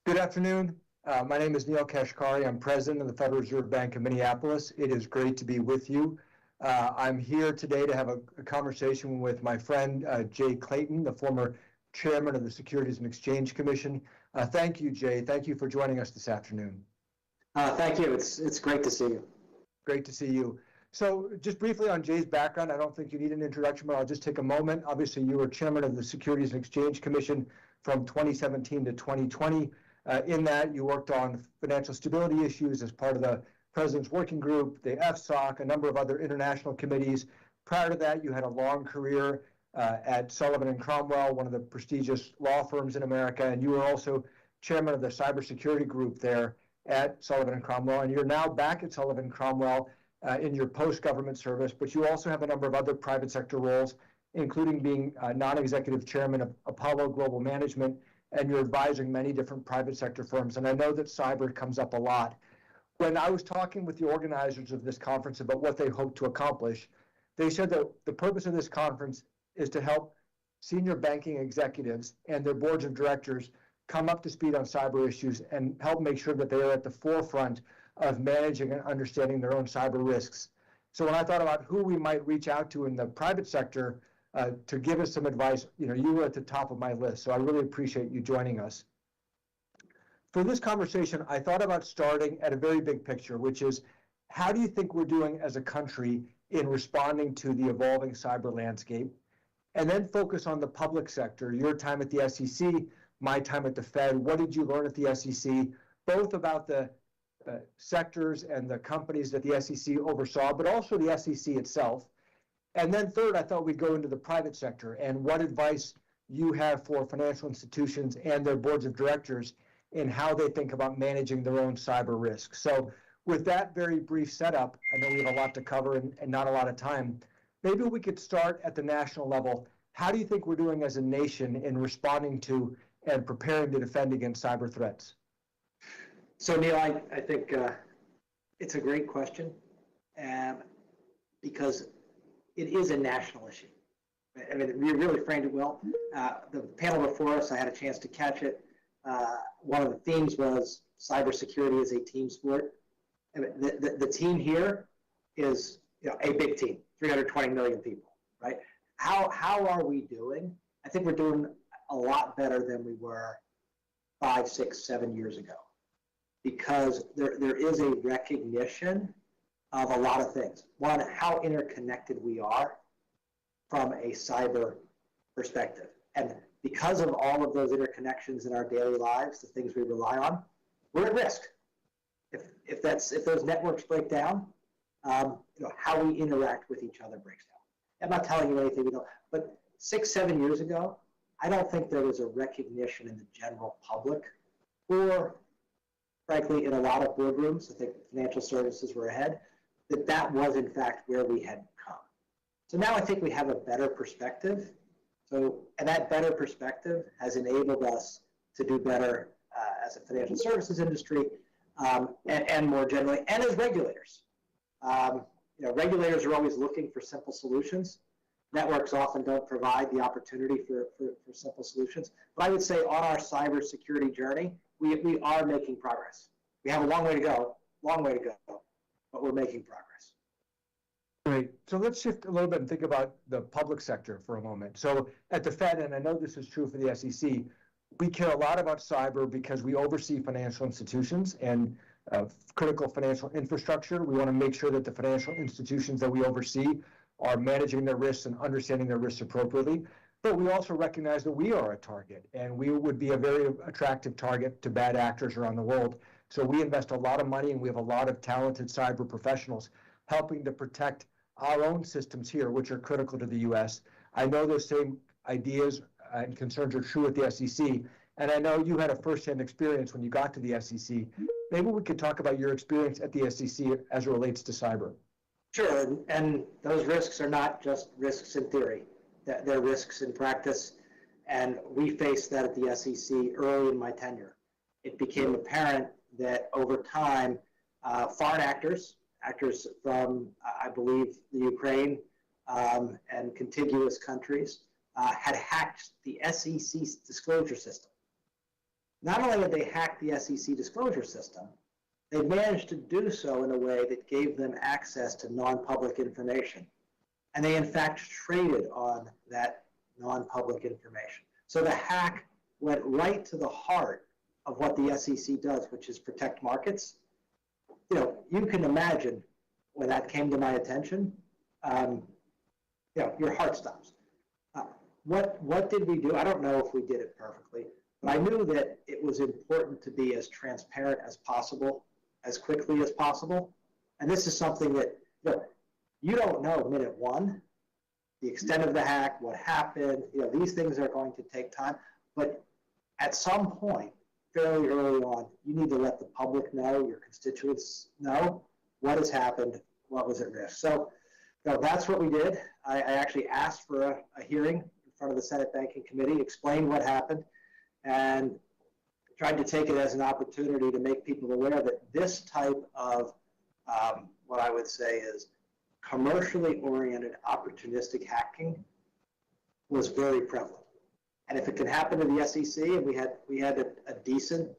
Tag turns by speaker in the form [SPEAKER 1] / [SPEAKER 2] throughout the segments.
[SPEAKER 1] Good afternoon. My name is Neil Kashkari. I'm president of the Federal Reserve Bank of Minneapolis. It is great to be with you. I'm here today to have a conversation with my friend Jay Clayton, the former chairman of the Securities and Exchange Commission. Thank you, Jay. Thank you for joining us this afternoon.
[SPEAKER 2] Thank you. It's great to see you.
[SPEAKER 1] Great to see you. So just briefly on Jay's background, I don't think you need an introduction, but I'll just take a moment. Obviously, you were chairman of the Securities and Exchange Commission from 2017 to 2020. In that, you worked on financial stability issues as part of the President's Working Group, the FSOC, a number of other international committees. Prior to that, you had a long career at Sullivan and Cromwell, one of the prestigious law firms in America, and you were also chairman of the cybersecurity group there at Sullivan and Cromwell, and you're now back at Sullivan and Cromwell in your post-government service, but you also have a number of other private sector roles, including being non-executive chairman of Apollo Global Management, and you're advising many different private sector firms. And I know that cyber comes up a lot. When I was talking with the organizers of this conference about what they hope to accomplish, they said that the purpose of this conference is to help senior banking executives and their boards of directors come up to speed on cyber issues and help make sure that they are at the forefront of managing and understanding their own cyber risks. So when I thought about who we might reach out to in the private sector to give us some advice, you were at the top of my list. So I really appreciate you joining us. For this conversation, I thought about starting at a very big picture, which is how do you think we're doing as a country in responding to the evolving cyber landscape? And then focus on the public sector, your time at the SEC, my time at the Fed. What did you learn at the SEC, both about the sectors and the companies that the SEC oversaw, but also the SEC itself? And then third, I thought we'd go into the private sector and what advice you have for financial institutions and their boards of directors in how they think about managing their own cyber risk. So with that very brief setup, I know we have a lot to cover and not a lot of time. Maybe we could start at the national level. How do you think we're doing as a nation in responding to and preparing to defend against cyber threats?
[SPEAKER 2] So Neil, I think it's a great question because it is a national issue. I mean, we really framed it well. The panel before us, I had a chance to catch it. One of the themes was cybersecurity is a team sport. I mean, the team here is a big team, 320 million people, right? How are we doing? I think we're doing a lot better than we were 5, 6, 7 years ago, because there is a recognition of a lot of things. One, how interconnected we are from a cyber perspective. And because of all of those interconnections in our daily lives, the things we rely on, we're at risk. If those networks break down, how we interact with each other breaks down. I'm not telling you anything we don't, but 6, 7 years ago, I don't think there was a recognition in the general public, or frankly, in a lot of boardrooms, I think financial services were ahead, that was in fact where we had come. So now I think we have a better perspective. And that better perspective has enabled us to do better as a financial services industry and more generally, and as regulators. Regulators are always looking for simple solutions. Networks often don't provide the opportunity for simple solutions. But I would say on our cybersecurity journey, we are making progress. We have a long way to go, but we're making progress.
[SPEAKER 1] Great. So let's shift a little bit and think about the public sector for a moment. So at the Fed, and I know this is true for the SEC, we care a lot about cyber because we oversee financial institutions and critical financial infrastructure. We want to make sure that the financial institutions that we oversee are managing their risks and understanding their risks appropriately. But we also recognize that we are a target, and we would be a very attractive target to bad actors around the world. So we invest a lot of money, and we have a lot of talented cyber professionals helping to protect our own systems here, which are critical to the U.S. I know those same ideas and concerns are true at the SEC, and I know you had a firsthand experience when you got to the SEC. Maybe we could talk about your experience at the SEC as it relates to cyber.
[SPEAKER 2] Sure, and those risks are not just risks in theory. They're risks in practice, and we faced that at the SEC early in my tenure. It became apparent that over time, foreign actors from, I believe, the Ukraine and contiguous countries had hacked the SEC's disclosure system. Not only had they hacked the SEC disclosure system, they managed to do so in a way that gave them access to non-public information. And they, in fact, traded on that non-public information. So the hack went right to the heart of what the SEC does, which is protect markets. You can imagine when that came to my attention, your heart stops. What did we do? I don't know if we did it perfectly, but I knew that it was important to be as transparent as possible, as quickly as possible. And this is something that you don't know minute one, the extent of the hack, what happened. These things are going to take time, but at some point, fairly early on, you need to let the public know, your constituents know what has happened, what was at risk. So that's what we did. I actually asked for a hearing in front of the Senate Banking Committee, explained what happened, and tried to take it as an opportunity to make people aware that this type of what I would say is commercially oriented opportunistic hacking was very prevalent. And if it can happen to the SEC, and we had a decent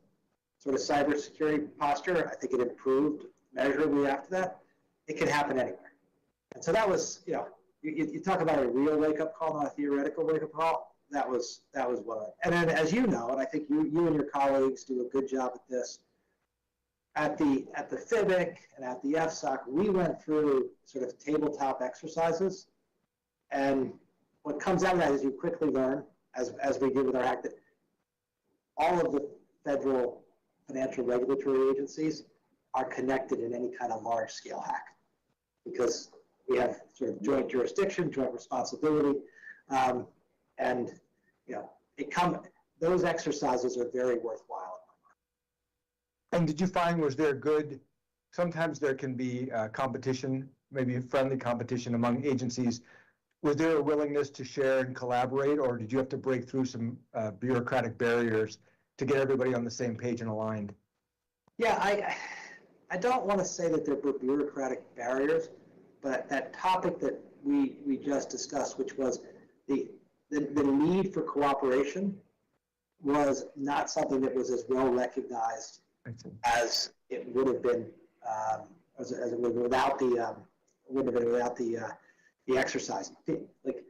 [SPEAKER 2] sort of cybersecurity posture, I think it improved measurably after that, it can happen anywhere. And so that was, you talk about a real wake-up call, not a theoretical wake-up call. That was one of it. And then, as you know, and I think you and your colleagues do a good job at this, at the FIBIC and at the FSOC, we went through sort of tabletop exercises. And what comes out of that is you quickly learn, as we did with our hack, that all of the federal financial regulatory agencies are connected in any kind of large-scale hack, because we have sort of joint jurisdiction, joint responsibility, and those exercises are very worthwhile.
[SPEAKER 1] And did you find, was there good, sometimes there can be competition, maybe friendly competition among agencies. Was there a willingness to share and collaborate, or did you have to break through some bureaucratic barriers to get everybody on the same page and aligned? Yeah,
[SPEAKER 2] I don't want to say that there were bureaucratic barriers, but that topic that we just discussed, which was the need for cooperation, was not something that was as well recognized as it would have been, as it would have been without the exercise. Like,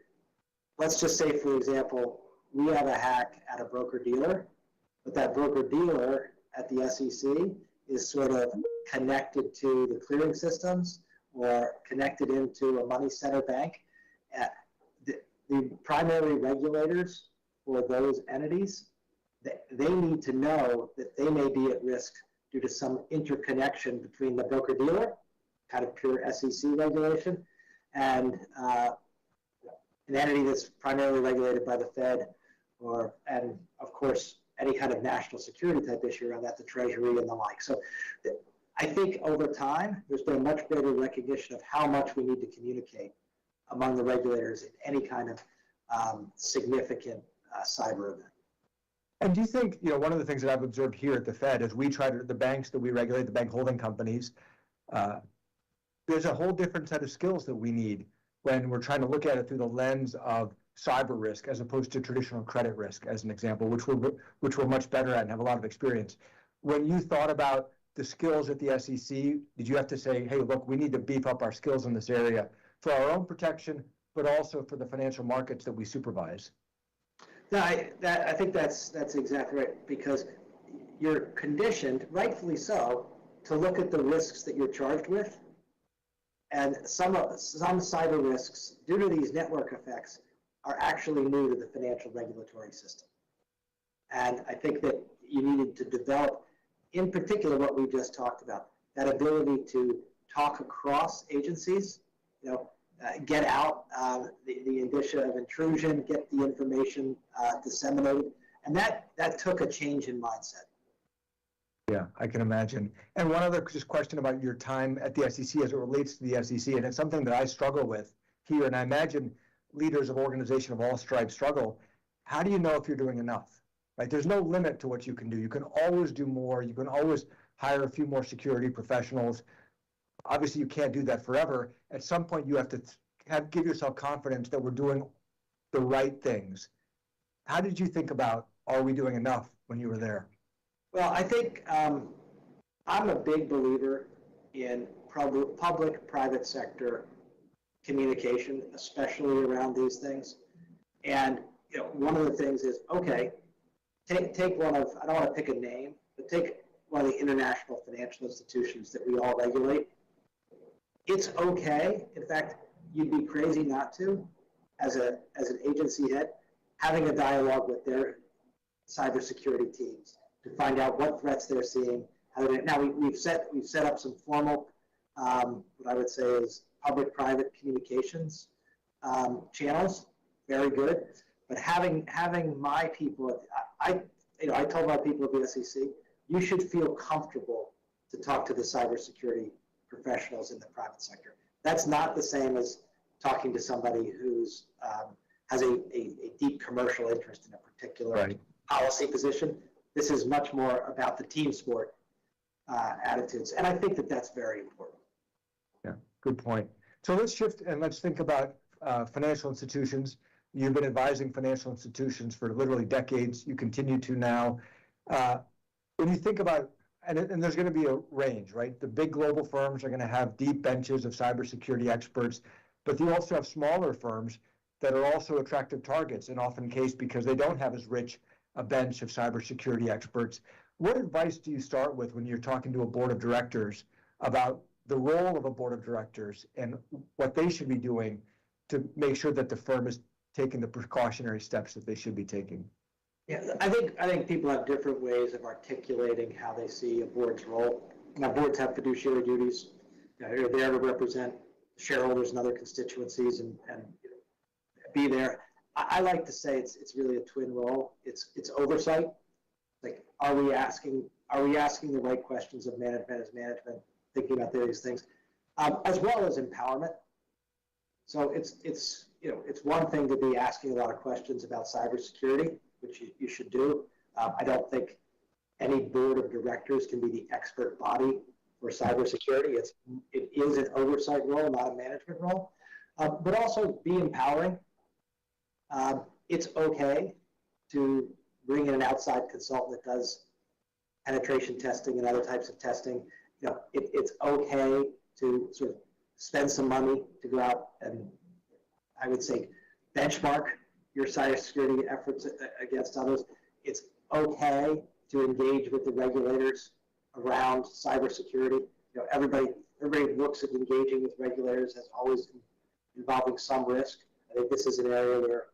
[SPEAKER 2] let's just say, for example, we have a hack at a broker-dealer, but that broker-dealer at the SEC is sort of connected to the clearing systems or connected into a money center bank. The primary regulators for those entities, they need to know that they may be at risk due to some interconnection between the broker-dealer, kind of pure SEC regulation, and an entity that's primarily regulated by the Fed, and of course, any kind of national security type issue around that, the Treasury and the like. So I think over time, there's been a much greater recognition of how much we need to communicate among the regulators in any kind of significant cyber event.
[SPEAKER 1] And do you think, one of the things that I've observed here at the Fed is the banks that we regulate, the bank holding companies, there's a whole different set of skills that we need when we're trying to look at it through the lens of cyber risk as opposed to traditional credit risk, as an example, which we're much better at and have a lot of experience. When you thought about the skills at the SEC, did you have to say, hey, look, we need to beef up our skills in this area for our own protection, but also for the financial markets that we supervise?
[SPEAKER 2] No, I think that's exactly right, because you're conditioned, rightfully so, to look at the risks that you're charged with. And some cyber risks, due to these network effects, are actually new to the financial regulatory system. And I think that you needed to develop, in particular, what we just talked about, that ability to talk across agencies, get out the indicia of intrusion, get the information disseminated. And that took a change in mindset.
[SPEAKER 1] Yeah, I can imagine. And one other just question about your time at the SEC as it relates to the SEC, and it's something that I struggle with here, and I imagine leaders of organization of all stripes struggle. How do you know if you're doing enough? Right? There's no limit to what you can do. You can always do more. You can always hire a few more security professionals. Obviously, you can't do that forever. At some point, you have to give yourself confidence that we're doing the right things. How did you think about, are we doing enough when you were there?
[SPEAKER 2] Well, I think I'm a big believer in public-private sector communication, especially around these things. And one of the things is, okay, take one of, I don't want to pick a name, but take one of the international financial institutions that we all regulate. It's okay. In fact, you'd be crazy not to, as an agency head, having a dialogue with their cybersecurity teams to find out what threats they're seeing. Now we've set up some formal, what I would say is public-private communications channels. Very good. But having my people, I told my people at the SEC, you should feel comfortable to talk to the cybersecurity professionals in the private sector. That's not the same as talking to somebody who's has a deep commercial interest in a particular policy position. This is much more about the team sport attitudes, and I think that that's very important.
[SPEAKER 1] Yeah, good point. So let's shift and let's think about financial institutions. You've been advising financial institutions for literally decades. You continue to now. When you think about, and there's going to be a range, right? The big global firms are going to have deep benches of cybersecurity experts, but you also have smaller firms that are also attractive targets, in often case because they don't have as rich a bench of cybersecurity experts. What advice do you start with when you're talking to a board of directors about the role of a board of directors and what they should be doing to make sure that the firm is taking the precautionary steps that they should be taking?
[SPEAKER 2] Yeah, I think people have different ways of articulating how they see a board's role. Now, boards have fiduciary duties. They're there to represent shareholders and other constituencies and be there. I like to say it's really a twin role. It's oversight. Like, are we asking the right questions of management as management, thinking about these things, as well as empowerment. So it's one thing to be asking a lot of questions about cybersecurity, which you should do. I don't think any board of directors can be the expert body for cybersecurity. It is an oversight role, not a management role, but also be empowering. It's okay to bring in an outside consultant that does penetration testing and other types of testing. It's okay to sort of spend some money to go out and, I would say, benchmark your cybersecurity efforts against others. It's okay to engage with the regulators around cybersecurity. Everybody looks at engaging with regulators as always involving some risk. I think this is an area where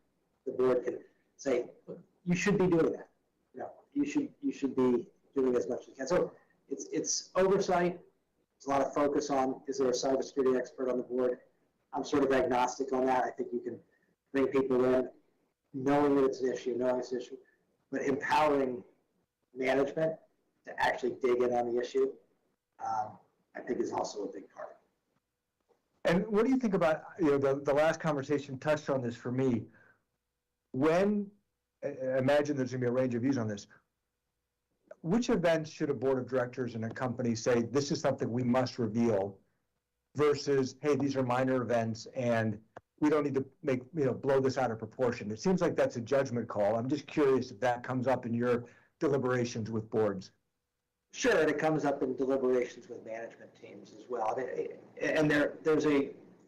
[SPEAKER 2] the board can say, look, you should be doing that. You should be doing as much as you can. So it's oversight. There's a lot of focus on, is there a cybersecurity expert on the board? I'm sort of agnostic on that. I think you can bring people in knowing that it's an issue, but empowering management to actually dig in on the issue, I think is also a big part.
[SPEAKER 1] And what do you think about, the last conversation touched on this for me. When, imagine there's going to be a range of views on this, which events should a board of directors in a company say, this is something we must reveal, versus, hey, these are minor events and we don't need to blow this out of proportion? It seems like that's a judgment call. I'm just curious if that comes up in your deliberations with boards.
[SPEAKER 2] Sure, and it comes up in deliberations with management teams as well. And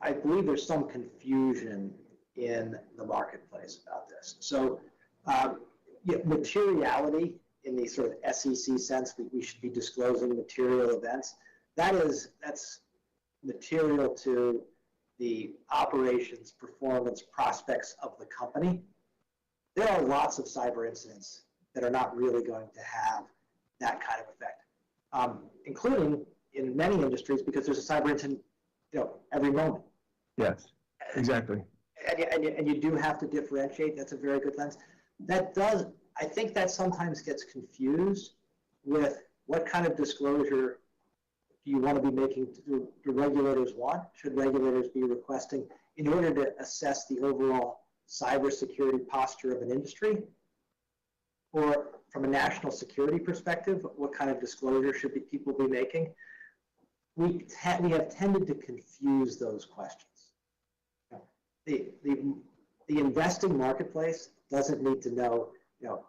[SPEAKER 2] I believe there's some confusion in the marketplace about this. So materiality in the sort of SEC sense, we should be disclosing material events. That's material to the operations, performance, prospects of the company. There are lots of cyber incidents that are not really going to have that kind of effect, including in many industries, because there's a cyber incident, every moment.
[SPEAKER 1] Yes, exactly.
[SPEAKER 2] And you do have to differentiate. That's a very good lens. I think that sometimes gets confused with what kind of disclosure do you want to be making, do regulators want? Should regulators be requesting in order to assess the overall cybersecurity posture of an industry? Or from a national security perspective, what kind of disclosure should people be making? We have tended to confuse those questions. The investing marketplace doesn't need to know,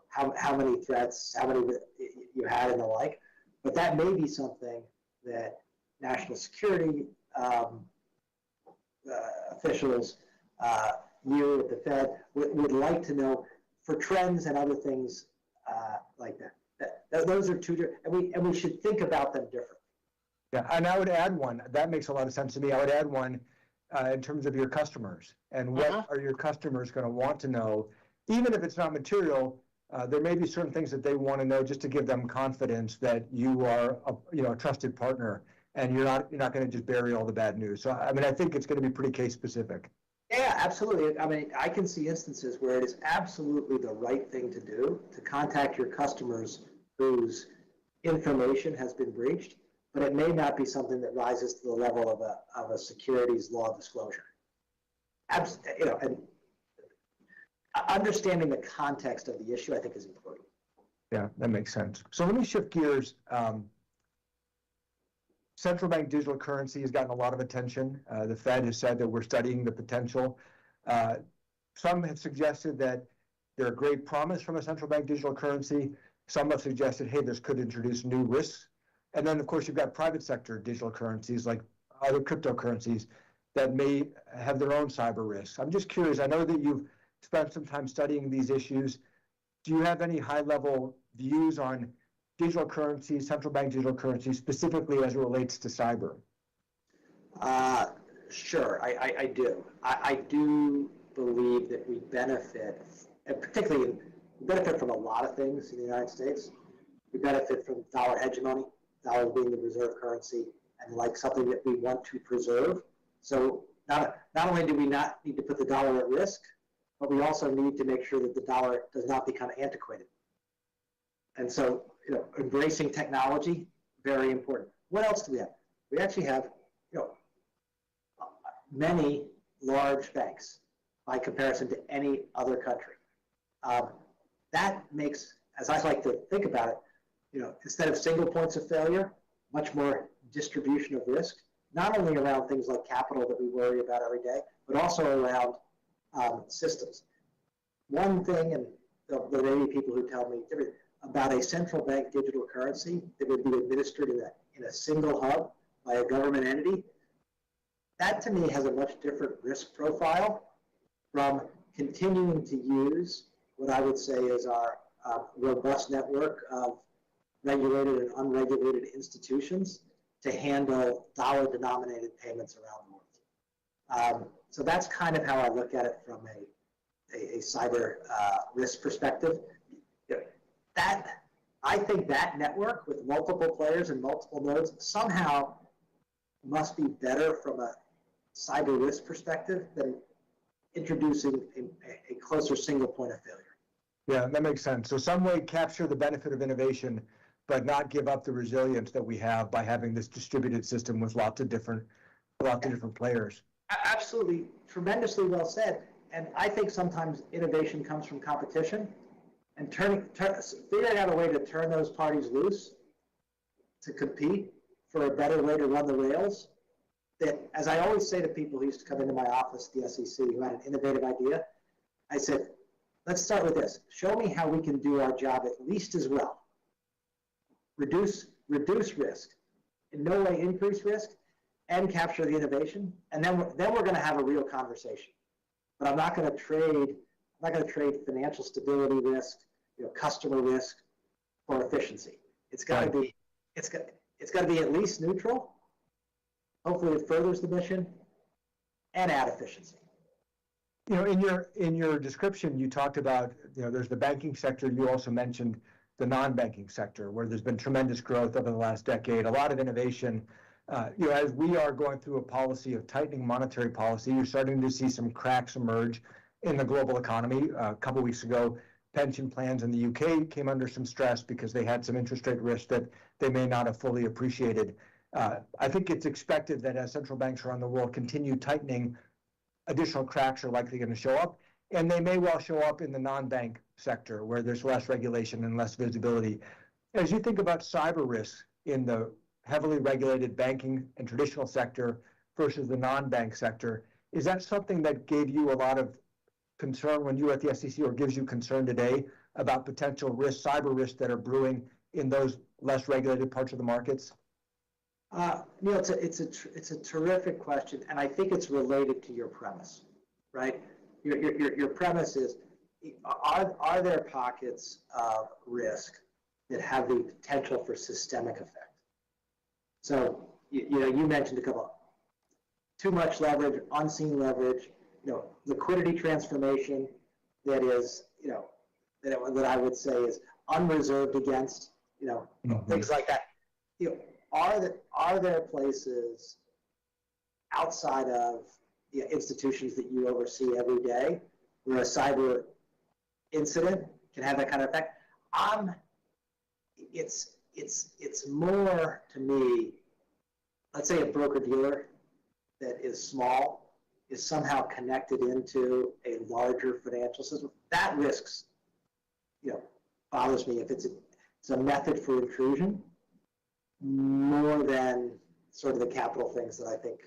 [SPEAKER 2] how many threats, you had and the like. But that may be something that national security officials, you at the Fed, would like to know for trends and other things like that. Those are two different, and we should think about them differently.
[SPEAKER 1] Yeah, and I would add one. That makes a lot of sense to me. I would add one in terms of your customers and what are your customers going to want to know, even if it's not material. There may be certain things that they want to know just to give them confidence that you are a trusted partner and you're not going to just bury all the bad news. So I mean, I think it's going to be pretty case specific.
[SPEAKER 2] Yeah, absolutely. I mean, I can see instances where it is absolutely the right thing to do to contact your customers whose information has been breached, but it may not be something that rises to the level of a securities law disclosure. And understanding the context of the issue, I think, is important.
[SPEAKER 1] Yeah, that makes sense. So let me shift gears. Central bank digital currency has gotten a lot of attention. The Fed has said that we're studying the potential. Some have suggested that there are great promise from a central bank digital currency. Some have suggested, hey, this could introduce new risks. And then, of course, you've got private sector digital currencies like other cryptocurrencies that may have their own cyber risks. I'm just curious. I know that you've spent some time studying these issues. Do you have any high-level views on digital currencies, central bank digital currencies, specifically as it relates to cyber?
[SPEAKER 2] Sure, I do. I do believe that we benefit, and particularly we benefit from a lot of things in the United States. We benefit from dollar hegemony, dollar being the reserve currency, and like something that we want to preserve. So not only do we not need to put the dollar at risk, but we also need to make sure that the dollar does not become antiquated. And so, embracing technology, very important. What else do we have? We actually have, many large banks by comparison to any other country. That makes, as I like to think about it, instead of single points of failure, much more distribution of risk, not only around things like capital that we worry about every day, but also around systems. One thing, and there may be people who tell me about a central bank digital currency that would be administered in a single hub by a government entity, that to me has a much different risk profile from continuing to use what I would say is our robust network of regulated and unregulated institutions to handle dollar-denominated payments around the world. So that's kind of how I look at it from a cyber risk perspective. I think that network with multiple players and multiple nodes somehow must be better from a cyber risk perspective than introducing a closer single point of failure.
[SPEAKER 1] Yeah, that makes sense. So some way capture the benefit of innovation, but not give up the resilience that we have by having this distributed system with lots of different players.
[SPEAKER 2] Absolutely, tremendously well said. And I think sometimes innovation comes from competition, and figuring out a way to turn those parties loose to compete for a better way to run the rails. That, as I always say to people who used to come into my office at the SEC who had an innovative idea, I said, let's start with this. Show me how we can do our job at least as well. Reduce risk, in no way increase risk, and capture the innovation, and then we're going to have a real conversation. But I'm not going to trade financial stability risk, customer risk, for efficiency. It's got to be at least neutral. Hopefully, it furthers the mission and add efficiency.
[SPEAKER 1] In your description, you talked about there's the banking sector. You also mentioned the non-banking sector, where there's been tremendous growth over the last decade, a lot of innovation. As we are going through a policy of tightening monetary policy, you're starting to see some cracks emerge in the global economy. A couple of weeks ago, pension plans in the UK came under some stress because they had some interest rate risk that they may not have fully appreciated. I think it's expected that as central banks around the world continue tightening, additional cracks are likely going to show up, and they may well show up in the non-bank sector where there's less regulation and less visibility. As you think about cyber risks in the heavily regulated banking and traditional sector versus the non-bank sector, is that something that gave you a lot of concern when you were at the SEC, or gives you concern today about potential risk, cyber risks that are brewing in those less regulated parts of the markets?
[SPEAKER 2] Neil, it's a terrific question, and I think it's related to your premise, right? Your premise is, are there pockets of risk that have the potential for systemic effect? So, you mentioned a couple. Too much leverage, unseen leverage, liquidity transformation that is, that I would say is unreserved against, things like that. Are there places outside of institutions that you oversee every day where a cyber incident can have that kind of effect? It's more, to me, let's say a broker-dealer that is small is somehow connected into a larger financial system. That risks, bothers me if it's a method for intrusion more than sort of the capital things that I think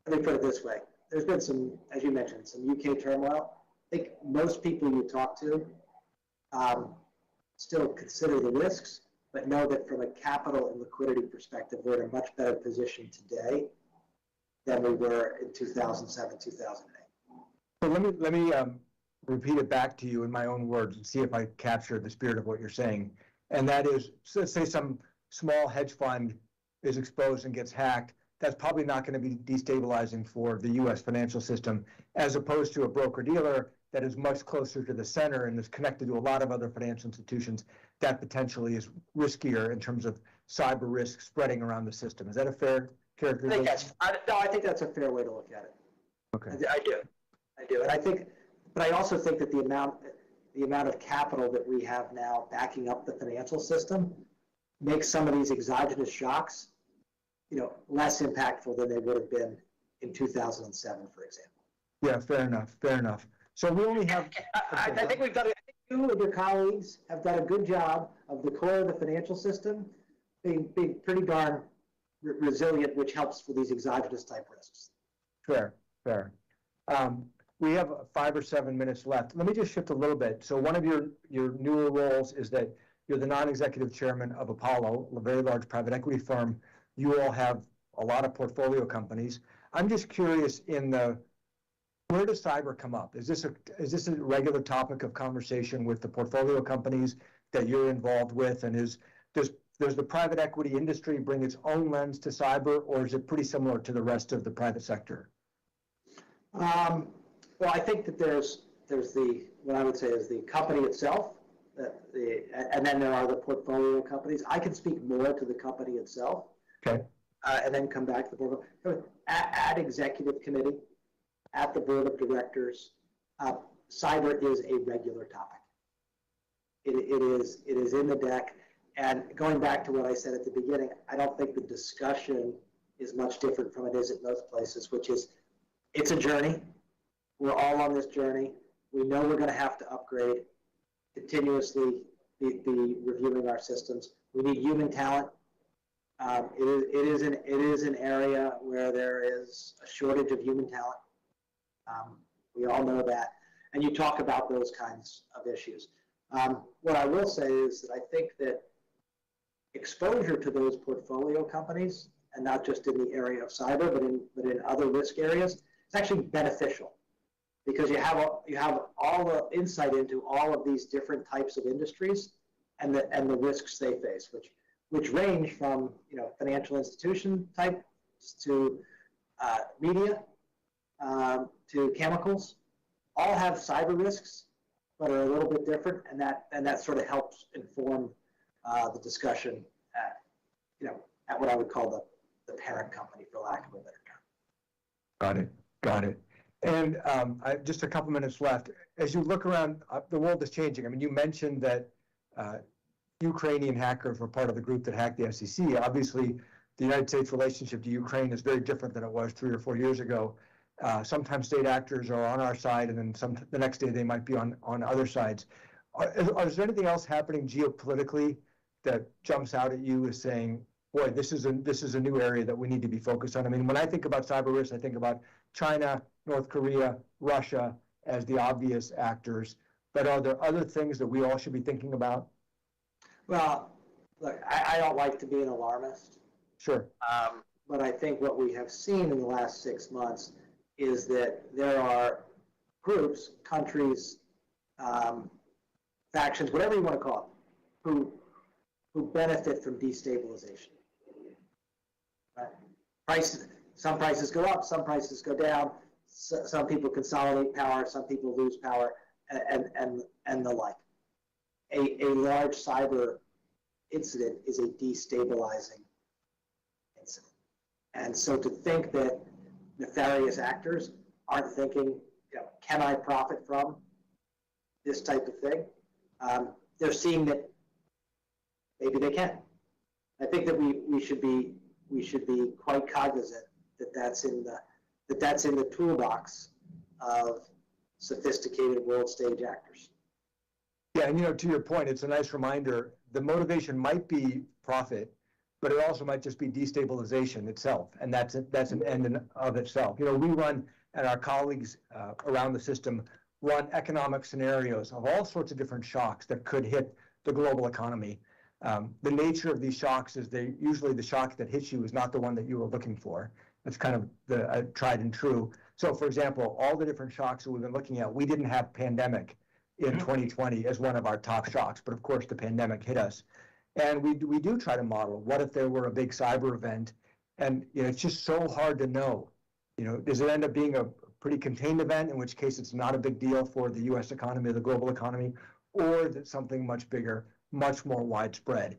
[SPEAKER 2] let me put it this way. There's been some, as you mentioned, some UK turmoil. I think most people you talk to still consider the risks, but know that from a capital and liquidity perspective, we're in a much better position today than we were in 2007, 2008.
[SPEAKER 1] So let me repeat it back to you in my own words and see if I capture the spirit of what you're saying. And that is, so say some small hedge fund is exposed and gets hacked. That's probably not going to be destabilizing for the U.S. financial system, as opposed to a broker-dealer that is much closer to the center and is connected to a lot of other financial institutions that potentially is riskier in terms of cyber risk spreading around the system. Is that a fair characterization?
[SPEAKER 2] I think that's a fair way to look at it.
[SPEAKER 1] Okay.
[SPEAKER 2] I do. And but I also think that the amount of capital that we have now backing up the financial system makes some of these exogenous shocks, less impactful than they would have been in 2007, for example.
[SPEAKER 1] Yeah, fair enough. So we only have.
[SPEAKER 2] I think we've done it. You and your colleagues have done a good job of the core of the financial system being pretty darn resilient, which helps for these exogenous type risks.
[SPEAKER 1] Fair. We have 5 or 7 minutes left. Let me just shift a little bit. So one of your newer roles is that you're the non-executive chairman of Apollo, a very large private equity firm. You all have a lot of portfolio companies. I'm just curious, where does cyber come up? Is this a regular topic of conversation with the portfolio companies that you're involved with? And does the private equity industry bring its own lens to cyber, or is it pretty similar to the rest of the private sector?
[SPEAKER 2] Well, I think that there's what I would say is the company itself, and then there are the portfolio companies. I can speak more to the company itself.
[SPEAKER 1] Okay.
[SPEAKER 2] And then come back to the board. At executive committee, at the board of directors, cyber is a regular topic. It is in the deck. And going back to what I said at the beginning, I don't think the discussion is much different from it is at most places, which is it's a journey. We're all on this journey. We know we're going to have to upgrade, continuously be reviewing our systems. We need human talent. It is an area where there is a shortage of human talent. We all know that. And you talk about those kinds of issues. What I will say is that I think that exposure to those portfolio companies, and not just in the area of cyber, but in other risk areas, is actually beneficial, because you have all the insight into all of these different types of industries and the risks they face, which range from financial institution types to media to chemicals. All have cyber risks, but are a little bit different, and that sort of helps inform the discussion at what I would call the parent company, for lack of a better term.
[SPEAKER 1] Got it. And just a couple minutes left. As you look around, the world is changing. I mean, you mentioned that Ukrainian hackers were part of the group that hacked the SEC. Obviously, the United States relationship to Ukraine is very different than it was 3 or 4 years ago. Sometimes state actors are on our side, and then the next day they might be on other sides. Is there anything else happening geopolitically that jumps out at you as saying, boy, this is a new area that we need to be focused on? I mean, when I think about cyber risk, I think about China, North Korea, Russia as the obvious actors. but are there other things that we all should be thinking about?
[SPEAKER 2] Well, look, I don't like to be an alarmist.
[SPEAKER 1] Sure.
[SPEAKER 2] But I think what we have seen in the last 6 months is that there are groups, countries, factions, whatever you want to call it, who benefit from destabilization. Right? Some prices go up, some prices go down. Some people consolidate power, some people lose power, and the like. A large cyber incident is a destabilizing incident. And so to think that nefarious actors aren't thinking, can I profit from this type of thing? They're seeing that maybe they can. I think that we should be quite cognizant that that's in the toolbox of sophisticated world stage actors.
[SPEAKER 1] Yeah, and to your point, it's a nice reminder. The motivation might be profit, but it also might just be destabilization itself, and that's an end in of itself. We run, and our colleagues around the system run economic scenarios of all sorts of different shocks that could hit the global economy. The nature of these shocks is usually the shock that hits you is not the one that you were looking for. That's kind of the tried and true. So, for example, all the different shocks that we've been looking at, we didn't have pandemic in 2020 as one of our top shocks, but of course the pandemic hit us. And we do try to model, what if there were a big cyber event? And it's just so hard to know. Does it end up being a pretty contained event, in which case it's not a big deal for the US economy or the global economy, or is it something much bigger, much more widespread?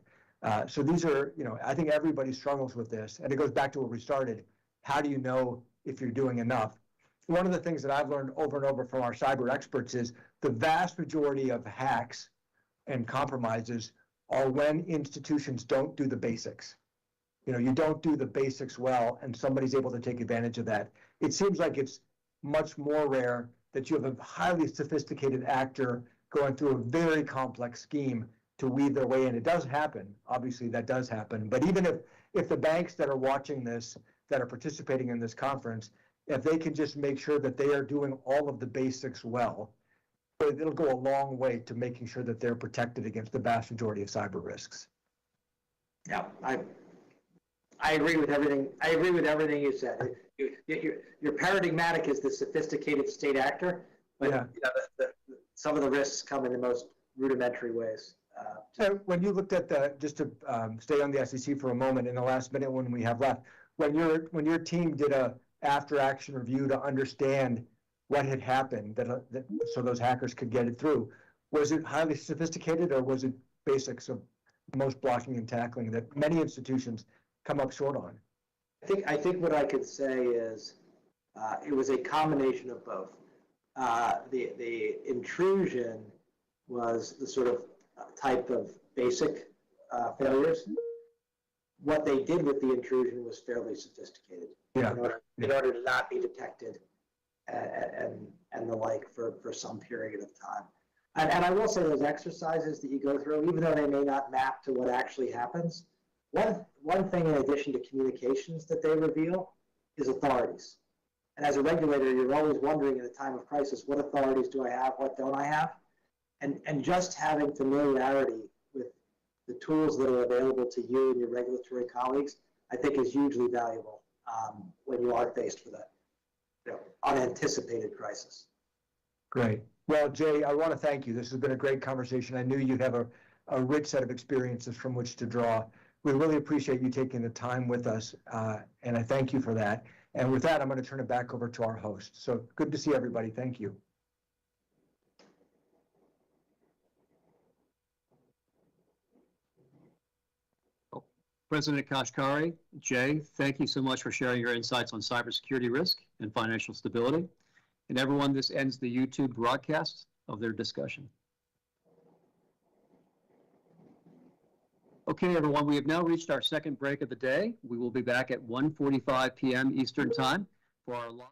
[SPEAKER 1] So these are, I think everybody struggles with this, and it goes back to where we started. How do you know if you're doing enough? One of the things that I've learned over and over from our cyber experts is the vast majority of hacks and compromises are when institutions don't do the basics. You don't do the basics well, and somebody's able to take advantage of that. It seems like it's much more rare that you have a highly sophisticated actor going through a very complex scheme to weave their way in. It does happen. Obviously, that does happen. But even if the banks that are watching this, that are participating in this conference, if they can just make sure that they are doing all of the basics well, it'll go a long way to making sure that they're protected against the vast majority of cyber risks.
[SPEAKER 2] Yeah, I agree with everything. I agree with everything you said. You're paradigmatic as the sophisticated state actor, but some of the risks come in the most rudimentary ways.
[SPEAKER 1] So when you looked at just to stay on the SEC for a moment in the last minute when we have left, when your team did a after action review to understand what had happened so those hackers could get it through, was it highly sophisticated, or was it basics of most blocking and tackling that many institutions come up short on?
[SPEAKER 2] I think what I could say is it was a combination of both. The intrusion was the sort of type of basic failures. What they did with the intrusion was fairly sophisticated.
[SPEAKER 1] Yeah.
[SPEAKER 2] In order to not be detected and the like for some period of time. And I will say those exercises that you go through, even though they may not map to what actually happens, one thing in addition to communications that they reveal is authorities. And as a regulator, you're always wondering in a time of crisis, what authorities do I have, what don't I have? And just having familiarity with the tools that are available to you and your regulatory colleagues, I think is hugely valuable when you are faced with a unanticipated crisis.
[SPEAKER 1] Great. Well, Jay, I want to thank you. This has been a great conversation. I knew you'd have a rich set of experiences from which to draw. We really appreciate you taking the time with us, and I thank you for that. And with that, I'm going to turn it back over to our host. So good to see everybody. Thank you.
[SPEAKER 3] President Kashkari, Jay, thank you so much for sharing your insights on cybersecurity risk and financial stability. And everyone, this ends the YouTube broadcast of their discussion. Okay, everyone, we have now reached our second break of the day. We will be back at 1:45 p.m. Eastern Time for our live